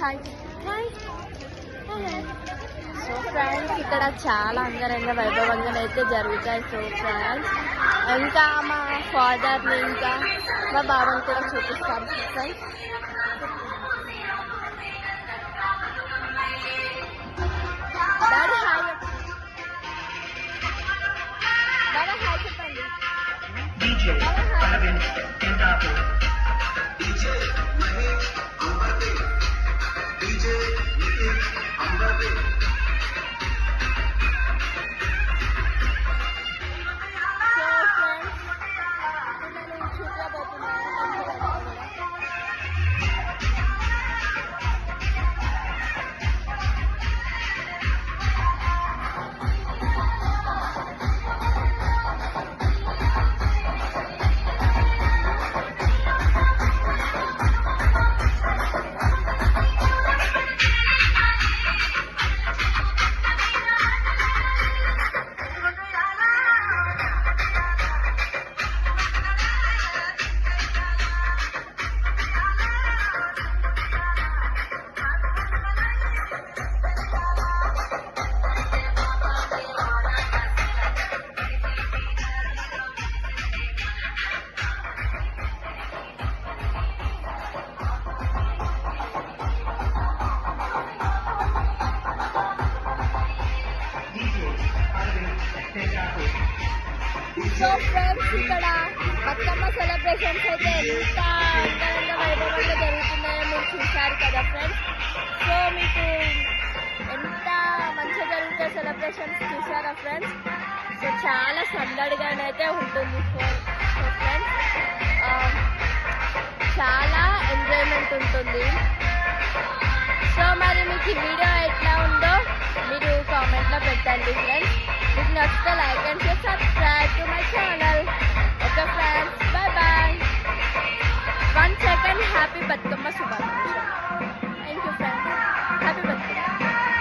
Hi hi. So friends ఇక్కడ చాలా అంగరంగ వైభవంగా అయితే జరుగుతాయి. సో ఫ్రెండ్స్ ఇంకా మా ఫాదర్ని ఇంకా మా బాబాని కూడా చూపిస్తాను ఫ్రెండ్స్. డాడీ హాయ్ బాబా హాయ్ చెప్పండి. సో ఫ్రెండ్స్ ఇక్కడ బతుకమ్మ సెలబ్రేషన్స్ అయితే ఎంత అంగరంగ వైభవంగా జరుగుతున్నాయో మీరు చూశారు కదా ఫ్రెండ్స్. సో మీకు ఎంత మంచిగా జరుగుతాయి సెలబ్రేషన్స్ చూసారా ఫ్రెండ్స్. సో చాలా సందడిగానైతే ఉంటుంది. సో ఫ్రెండ్స్ చాలా ఎంజాయ్మెంట్ ఉంటుంది. సో మరి మీకు ఈ వీడియో ఎట్లా ఉందో మీరు కామెంట్లో పెట్టండి ఫ్రెండ్స్.